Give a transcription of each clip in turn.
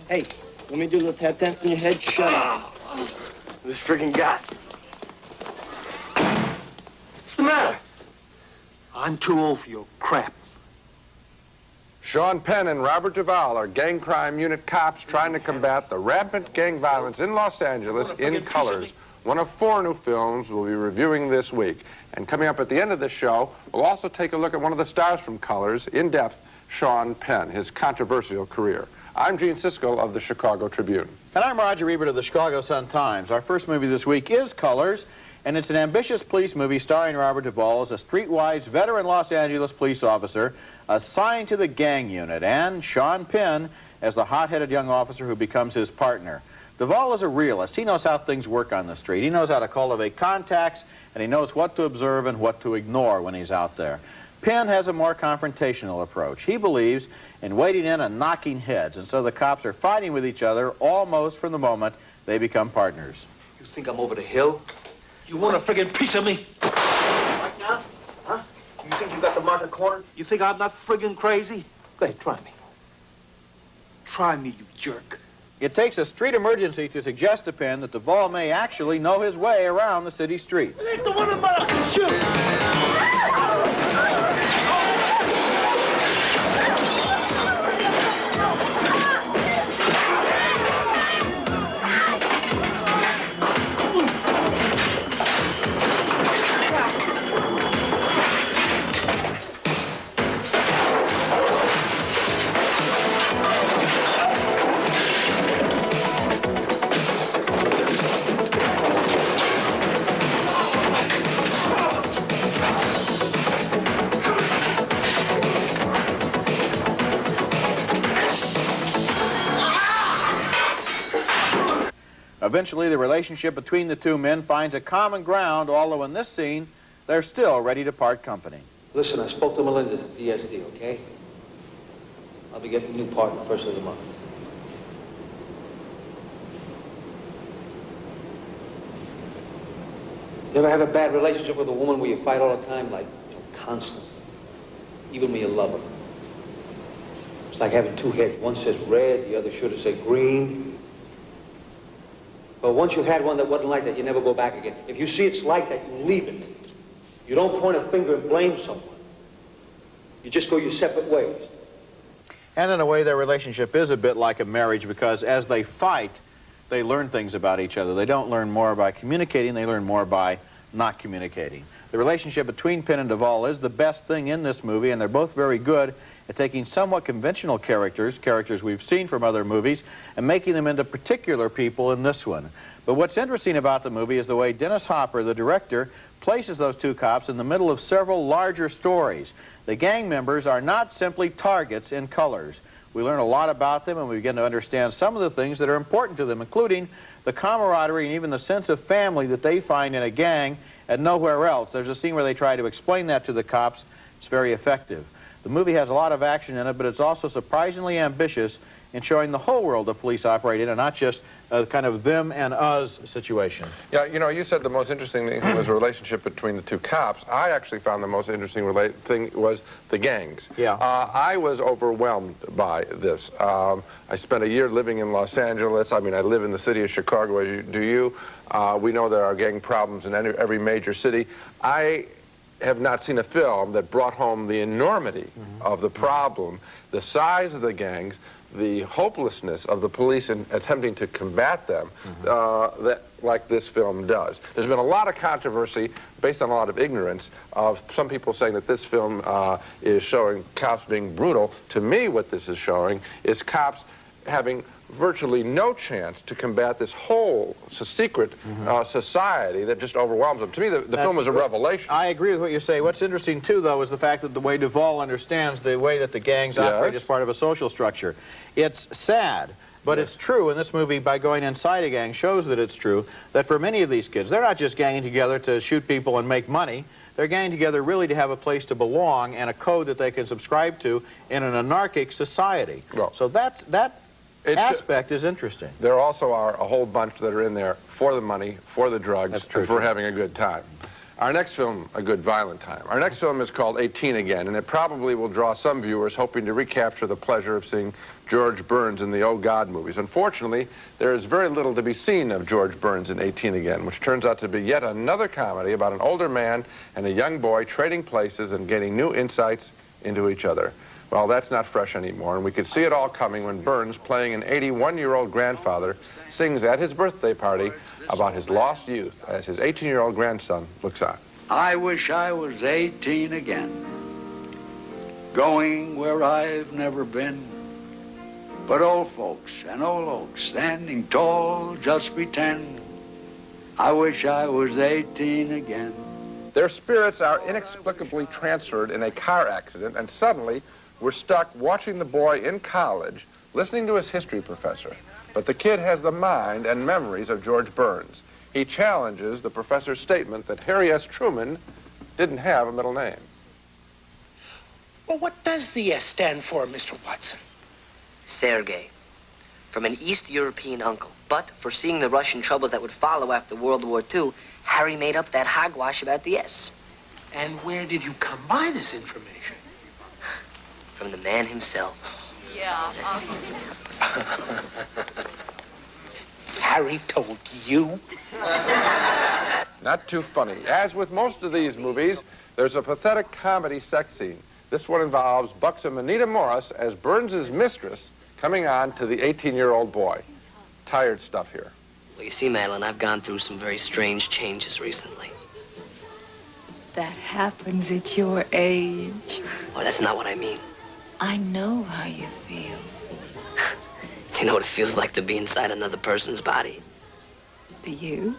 Hey, let me do a little tap dance in your head. Shut up. This friggin' guy. What's the matter? I'm too old for your crap. Sean Penn and Robert Duvall are gang crime unit cops trying to combat the rampant gang violence in Los Angeles in colors. One of 4 new films we'll be reviewing this week. And coming up at the end of the show, we'll also take a look at one of the stars from Colors, in depth, Sean Penn, his controversial career. I'm Gene Siskel of the Chicago Tribune. And I'm Roger Ebert of the Chicago Sun-Times. Our first movie this week is Colors, and it's an ambitious police movie starring Robert Duvall as a streetwise veteran Los Angeles police officer assigned to the gang unit, and Sean Penn as the hot-headed young officer who becomes his partner. Duvall is a realist. He knows how things work on the street. He knows how to cultivate contacts, and he knows what to observe and what to ignore when he's out there. Penn has a more confrontational approach. He believes in wading in and knocking heads, and so the cops are fighting with each other almost from the moment they become partners. You think I'm over the hill? You want a friggin' piece of me? Right now? Huh? You think you got the market cornered? You think I'm not friggin' crazy? Go ahead, try me. Try me, you jerk. It takes a street emergency to suggest to Penn that Duvall may actually know his way around the city streets. Ain't the one about to shoot! Eventually, the relationship between the two men finds a common ground, although in this scene, they're still ready to part company. Listen, I spoke to Melendez at DSD, okay? I'll be getting a new partner first of the month. You ever have a bad relationship with a woman where you fight all the time, like, constantly? Even when you love her. It's like having 2 heads. One says red, the other should have said green. But once you've had one that wasn't like that, you never go back again. If you see it's like that, you leave it. You don't point a finger and blame someone. You just go your separate ways. And in a way, their relationship is a bit like a marriage, because as they fight, they learn things about each other. They don't learn more by communicating, they learn more by not communicating. The relationship between Penn and Duvall is the best thing in this movie, and they're both very good at taking somewhat conventional characters we've seen from other movies, and making them into particular people in this one. But what's interesting about the movie is the way Dennis Hopper, the director, places those 2 cops in the middle of several larger stories. The gang members are not simply targets in Colors. We learn a lot about them, and we begin to understand some of the things that are important to them, including the camaraderie and even the sense of family that they find in a gang and nowhere else. There's a scene where they try to explain that to the cops. It's very effective. The movie has a lot of action in it, but it's also surprisingly ambitious in showing the whole world of police operate in, and not just a kind of them and us situation. Yeah, you know, you said the most interesting thing was the relationship between the 2 cops. I actually found the most interesting thing was the gangs. Yeah. I was overwhelmed by this. I spent a year living in Los Angeles. I mean, I live in the city of Chicago, as do you. We know there are gang problems in every major city. I have not seen a film that brought home the enormity of the problem, the size of the gangs, the hopelessness of the police in attempting to combat them, like this film does. There's been a lot of controversy based on a lot of ignorance of some people saying that this film is showing cops being brutal. To me, what this is showing is cops having virtually no chance to combat this whole secret society that just overwhelms them. To me, the film was a revelation. I agree with what you say. What's interesting, too, though, is the fact that the way Duvall understands the way that the gangs operate as part of a social structure. It's sad, but it's true, and this movie, by going inside a gang, shows that it's true, that for many of these kids, they're not just ganging together to shoot people and make money. They're ganging together really to have a place to belong and a code that they can subscribe to in an anarchic society. Well, so that aspect is interesting. There also are a whole bunch that are in there for the money, for the drugs, and for having a good time. Our next film, a good violent time. Our next film is called 18 Again, and it probably will draw some viewers hoping to recapture the pleasure of seeing George Burns in the Oh God movies. Unfortunately, there is very little to be seen of George Burns in 18 Again, which turns out to be yet another comedy about an older man and a young boy trading places and gaining new insights into each other. Well, that's not fresh anymore, and we could see it all coming when Burns, playing an 81-year-old grandfather, sings at his birthday party about his lost youth as his 18-year-old grandson looks on. I wish I was 18 again, going where I've never been. But old folks and old oaks standing tall just pretend I wish I was 18 again. Their spirits are inexplicably transferred in a car accident, and suddenly we're stuck watching the boy in college, listening to his history professor. But the kid has the mind and memories of George Burns. He challenges the professor's statement that Harry S. Truman didn't have a middle name. Well, what does the S stand for, Mr. Watson? Sergei, from an East European uncle. But foreseeing the Russian troubles that would follow after World War II, Harry made up that hogwash about the S. And where did you come by this information? From the man himself. Yeah. Harry told you? Not too funny. As with most of these movies, there's a pathetic comedy sex scene. This one involves buxom Anita Morris as Burns's mistress coming on to the 18-year-old boy. Tired stuff here. Well, you see, Madeline, I've gone through some very strange changes recently. That happens at your age. Oh, that's not what I mean. I know how you feel. You know what it feels like to be inside another person's body? Do you?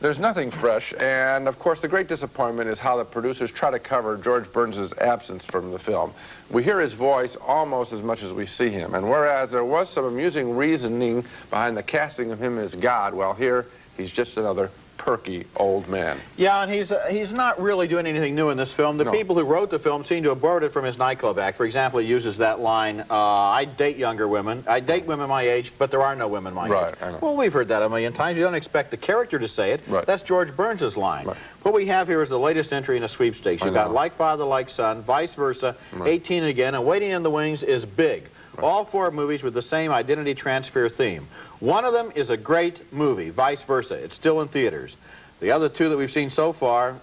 There's nothing fresh, and of course the great disappointment is how the producers try to cover George Burns' absence from the film. We hear his voice almost as much as we see him, and whereas there was some amusing reasoning behind the casting of him as God, well, here he's just another perky old man. Yeah, and he's not really doing anything new in this film. The people who wrote the film seem to have borrowed it from his nightclub act. For example, he uses that line, I date younger women. I date women my age, but there are no women my age. I know. Well, we've heard that a million times. You don't expect the character to say it. Right. That's George Burns' line. Right. What we have here is the latest entry in a sweepstakes. You've got Like Father, Like Son, Vice Versa, 18 Again, and Waiting in the Wings is big. All four movies with the same identity transfer theme. One of them is a great movie, Vice Versa. It's still in theaters. The other two that we've seen so far,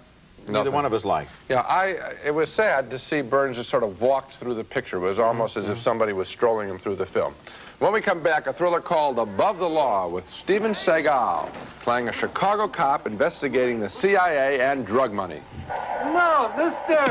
neither one of us like. Yeah, it was sad to see Burns just sort of walked through the picture. It was almost as if somebody was strolling him through the film. When we come back, a thriller called Above the Law with Steven Seagal playing a Chicago cop investigating the CIA and drug money. No, mister!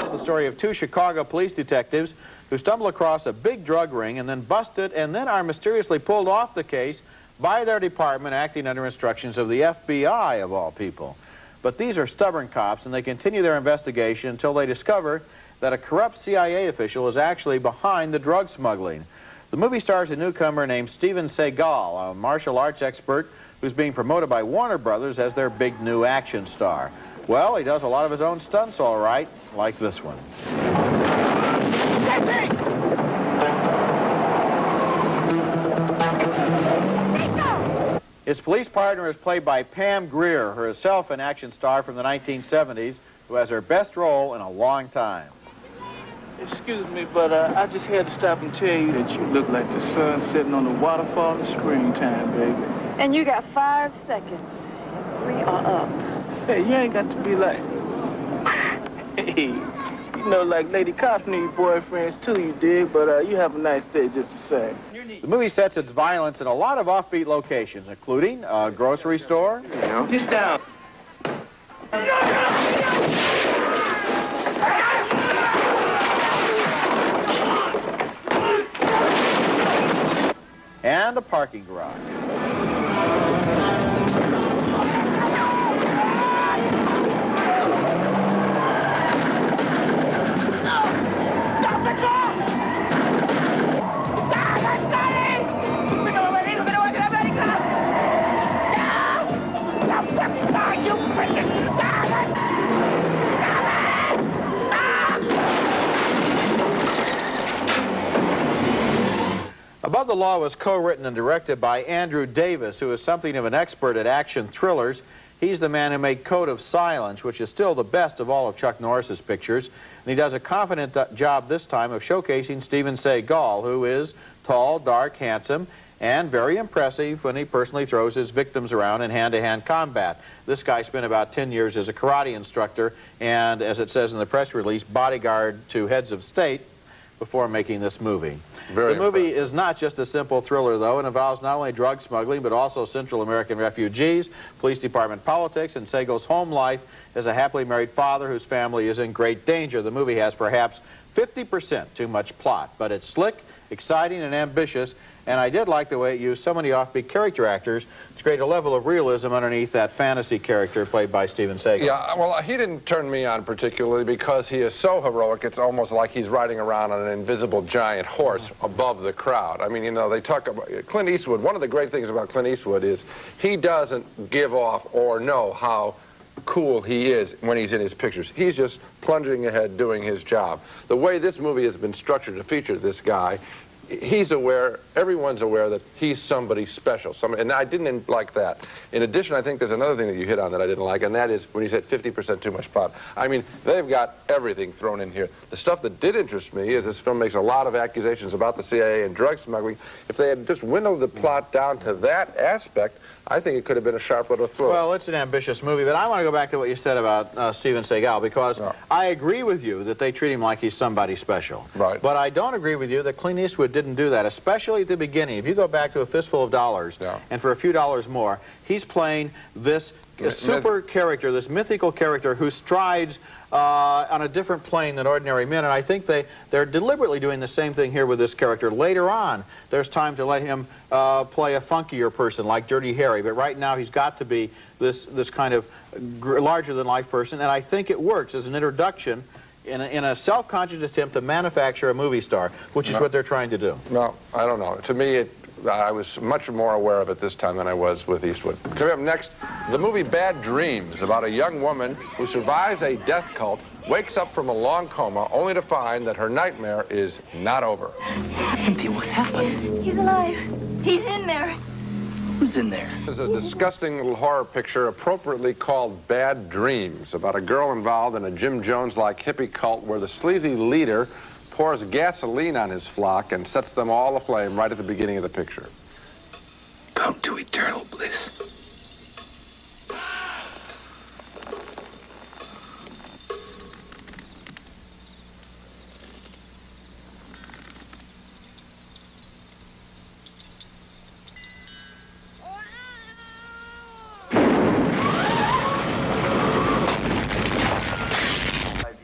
It's the story of two Chicago police detectives who stumble across a big drug ring and then bust it and then are mysteriously pulled off the case by their department acting under instructions of the FBI, of all people. But these are stubborn cops, and they continue their investigation until they discover that a corrupt CIA official is actually behind the drug smuggling. The movie stars a newcomer named Steven Seagal, a martial arts expert who's being promoted by Warner Brothers as their big new action star. Well, he does a lot of his own stunts all right, like this one. His police partner is played by Pam Grier, herself an action star from the 1970s, who has her best role in a long time. Excuse me, but I just had to stop and tell you that you look like the sun setting on the waterfall in springtime, baby. And you got 5 seconds. 3 are up. Say, you ain't got to be like... Hey, you know, like Lady Cops need boyfriends too, you dig? But you have a nice day just the same. The movie sets its violence in a lot of offbeat locations, including a grocery store. Get down. and a parking garage. Above the Law was co-written and directed by Andrew Davis, who is something of an expert at action thrillers. He's the man who made Code of Silence, which is still the best of all of Chuck Norris's pictures. And he does a confident job this time of showcasing Steven Seagal, who is tall, dark, handsome, and very impressive when he personally throws his victims around in hand-to-hand combat. This guy spent about 10 years as a karate instructor and, as it says in the press release, bodyguard to heads of state before making this movie. The movie is not just a simple thriller, though. It involves not only drug smuggling, but also Central American refugees, police department politics, and Seagal's home life as a happily married father whose family is in great danger. The movie has perhaps 50% too much plot, but it's slick, exciting, and ambitious, and I did like the way it used so many offbeat character actors to create a level of realism underneath that fantasy character played by Steven Seagal. Yeah, well, he didn't turn me on particularly because he is so heroic, it's almost like he's riding around on an invisible giant horse above the crowd. I mean, you know, they talk about Clint Eastwood. One of the great things about Clint Eastwood is he doesn't give off or know how cool he is when he's in his pictures. He's just plunging ahead doing his job. The way this movie has been structured to feature this guy, he's aware, everyone's aware that he's somebody special. And I didn't like that. In addition, I think there's another thing that you hit on that I didn't like, and that is when you said 50% too much plot. I mean, they've got everything thrown in here. The stuff that did interest me is this film makes a lot of accusations about the CIA and drug smuggling. If they had just winnowed the plot down to that aspect, I think it could have been a sharp little thriller. Well, it's an ambitious movie, but I want to go back to what you said about Steven Seagal, because I agree with you that they treat him like he's somebody special. Right. But I don't agree with you that Clint Eastwood didn't do that, especially at the beginning. If you go back to A Fistful of Dollars, and for a few dollars more, he's playing this super character, this mythical character who strides on a different plane than ordinary men, and I think they're deliberately doing the same thing here with this character. Later on, there's time to let him play a funkier person like Dirty Harry, but right now he's got to be this kind of larger-than-life person, and I think it works as an introduction in a self-conscious attempt to manufacture a movie star, which is what they're trying to do. No, I don't know. To me, I was much more aware of it this time than I was with Eastwood. Coming up next, the movie Bad Dreams, about a young woman who survives a death cult, wakes up from a long coma, only to find that her nightmare is not over. Cynthia, what happened? He's alive. He's in there. Who's in there? There's a disgusting little horror picture appropriately called Bad Dreams, about a girl involved in a Jim Jones-like hippie cult where the sleazy leader pours gasoline on his flock and sets them all aflame right at the beginning of the picture. Come to eternal bliss.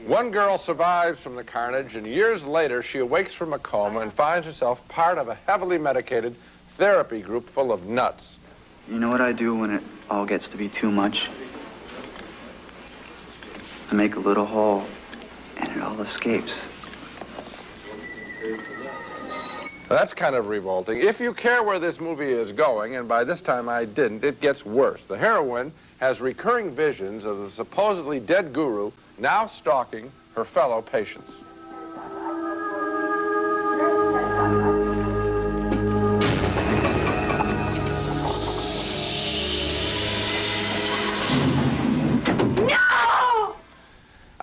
One girl survives from the carnage, and years later she awakes from a coma and finds herself part of a heavily medicated therapy group full of nuts. You know what I do when it all gets to be too much? I make a little hole, and it all escapes. That's kind of revolting. If you care where this movie is going, and by this time I didn't, it gets worse. The heroine has recurring visions of the supposedly dead guru now stalking her fellow patients.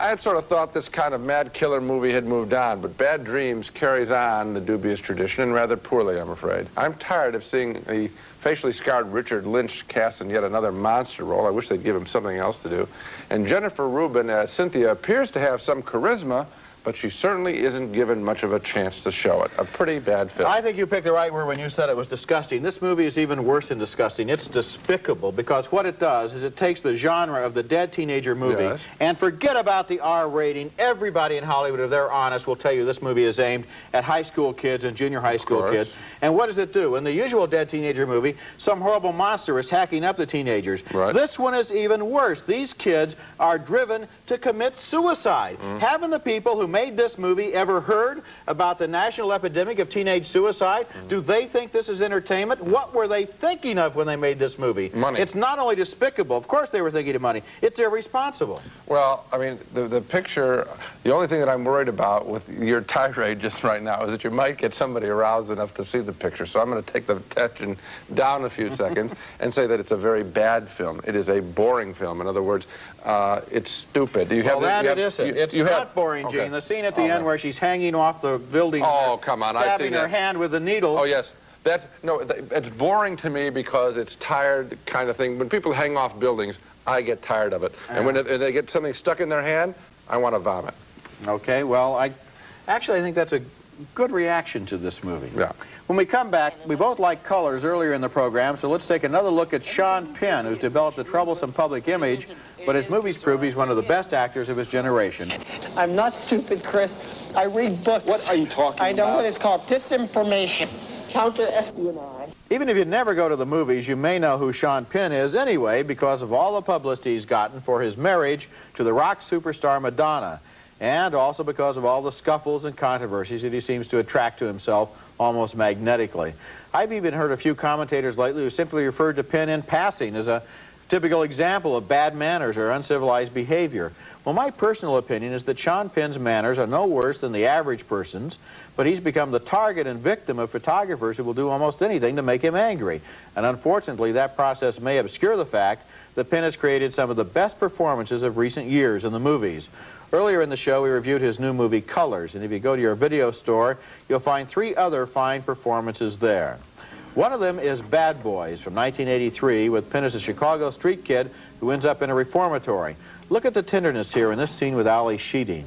I had sort of thought this kind of mad killer movie had moved on, but Bad Dreams carries on the dubious tradition, and rather poorly, I'm afraid. I'm tired of seeing the facially scarred Richard Lynch cast in yet another monster role. I wish they'd give him something else to do. And Jennifer Rubin as Cynthia appears to have some charisma, but she certainly isn't given much of a chance to show it. A pretty bad film. I think you picked the right word when you said it was disgusting. This movie is even worse than disgusting. It's despicable, because what it does is it takes the genre of the dead teenager movie, Yes. and forget about the R rating. Everybody in Hollywood, if they're honest, will tell you this movie is aimed at high school kids and junior high school kids. And what does it do? In the usual dead teenager movie, some horrible monster is hacking up the teenagers. Right. This one is even worse. These kids are driven to commit suicide. Haven't the people who made this movie ever heard about the national epidemic of teenage suicide? Do they think this is entertainment? What were they thinking of when they made this movie? Money. It's not only despicable, of course they were thinking of money, it's irresponsible. Well, I mean, the picture, the only thing that I'm worried about with your tirade just right now is that you might get somebody aroused enough to see the picture. So I'm going to take the tension down a few seconds and say that it's a very bad film. It is a boring film. In other words, it's stupid. It's not boring, okay. Gene. The scene at the end where she's hanging off the building, come on, stabbing her hand with a needle. Oh, yes. It's boring to me because it's tired kind of thing. When people hang off buildings, I get tired of it. And when they get something stuck in their hand, I want to vomit. Okay, well, I think that's a good reaction to this movie. Yeah. When we come back, we both like colors earlier in the program, so let's take another look at Sean Penn, who's developed a troublesome public image, but his movies prove he's one of the best actors of his generation. I'm not stupid, Chris. I read books. What are you talking about? I know what it's called. Disinformation. Counter-espionage. Even if you never go to the movies, you may know who Sean Penn is anyway because of all the publicity he's gotten for his marriage to the rock superstar Madonna, and also because of all the scuffles and controversies that he seems to attract to himself almost magnetically. I've even heard a few commentators lately who simply referred to Penn in passing as a typical example of bad manners or uncivilized behavior. Well, my personal opinion is that Sean Penn's manners are no worse than the average person's, but he's become the target and victim of photographers who will do almost anything to make him angry. And unfortunately, that process may obscure the fact that Penn has created some of the best performances of recent years in the movies. Earlier in the show, we reviewed his new movie, Colors, and if you go to your video store, you'll find 3 other fine performances there. One of them is Bad Boys from 1983, with Penn as a Chicago street kid who ends up in a reformatory. Look at the tenderness here in this scene with Ali Sheedy.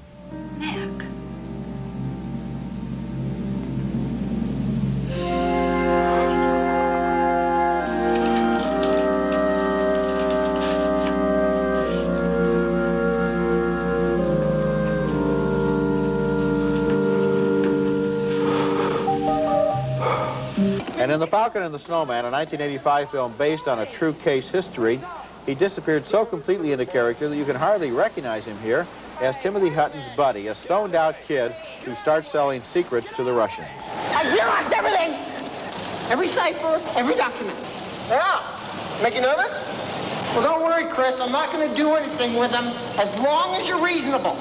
And in The Falcon and the Snowman, a 1985 film based on a true case history, he disappeared so completely into character that you can hardly recognize him here as Timothy Hutton's buddy, a stoned-out kid who starts selling secrets to the Russians. I Xeroxed everything! Every cipher, every document. Yeah. Make you nervous? Well, don't worry, Chris. I'm not going to do anything with them as long as you're reasonable.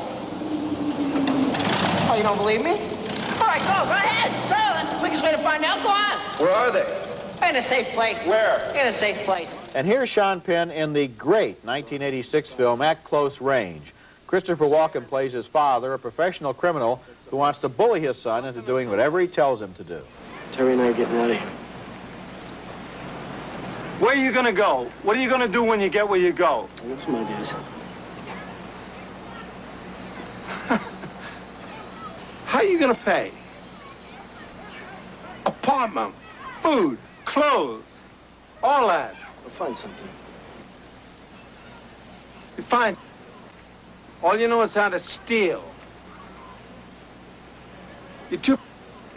Oh, you don't believe me? All right, go ahead. Go. That's the quickest way to find out. Go on. Where are they? In a safe place. Where? In a safe place. And here's Sean Penn in the great 1986 film At Close Range. Christopher Walken plays his father, a professional criminal who wants to bully his son into doing whatever he tells him to do. Terry and I are getting out of here. Where are you going to go? What are you going to do when you get where you go? I got some ideas. How are you going to pay? Apartment, food, clothes, all that. I'll find something. You find all you know is how to steal. You're too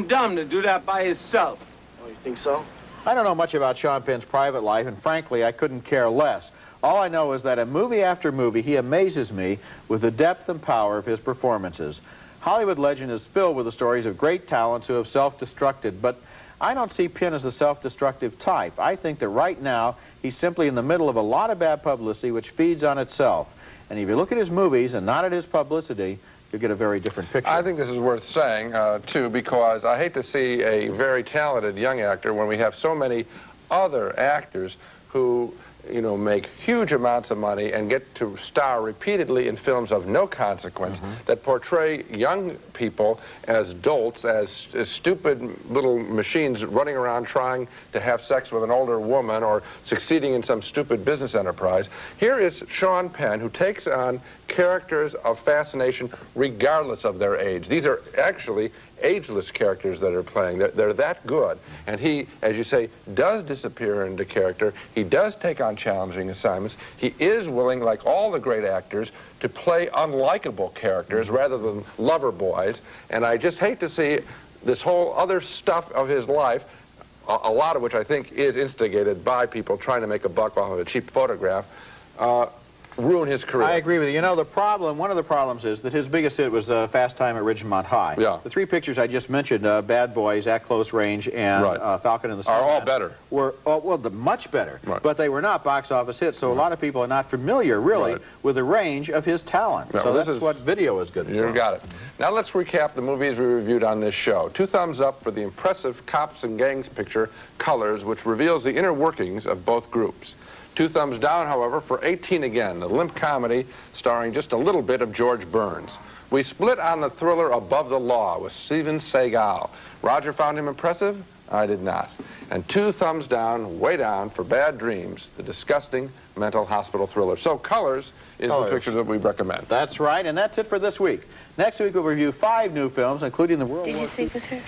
dumb to do that by yourself. Oh, you think so? I don't know much about Sean Penn's private life, and frankly, I couldn't care less. All I know is that in movie after movie, he amazes me with the depth and power of his performances. Hollywood legend is filled with the stories of great talents who have self-destructed, but I don't see Penn as the self-destructive type. I think that right now, he's simply in the middle of a lot of bad publicity which feeds on itself. And if you look at his movies and not at his publicity, you'll get a very different picture. I think this is worth saying, too, because I hate to see a very talented young actor when we have so many other actors who you know, make huge amounts of money and get to star repeatedly in films of no consequence that portray young people as dolts, as stupid little machines running around trying to have sex with an older woman or succeeding in some stupid business enterprise. Here is Sean Penn, who takes on characters of fascination regardless of their age. These are actually ageless characters that are playing. They're that good. And he, as you say, does disappear into character. He does take on challenging assignments. He is willing, like all the great actors, to play unlikable characters rather than lover boys. And I just hate to see this whole other stuff of his life, a lot of which I think is instigated by people trying to make a buck off of a cheap photograph, ruin his career. I agree with you. You know, the problem, one of the problems is that his biggest hit was Fast Time at Ridgemont High. Yeah. The three pictures I just mentioned, Bad Boys, At Close Range, and Falcon and the Snowman, are all better. Were, well, much better. Right. But they were not box office hits, so a lot of people are not familiar, really, with the range of his talent. Yeah, so well, that's what video is good for. You got it. Now let's recap the movies we reviewed on this show. 2 thumbs up for the impressive Cops and Gangs picture, Colors, which reveals the inner workings of both groups. 2 thumbs down, however, for 18 Again, the limp comedy starring just a little bit of George Burns. We split on the thriller Above the Law with Steven Seagal. Roger found him impressive? I did not. And 2 thumbs down, way down, for Bad Dreams, the disgusting mental hospital thriller. So Colors is the picture that we recommend. That's right, and that's it for this week. Next week we'll review 5 new films, including the World War II. Did you sleep with her?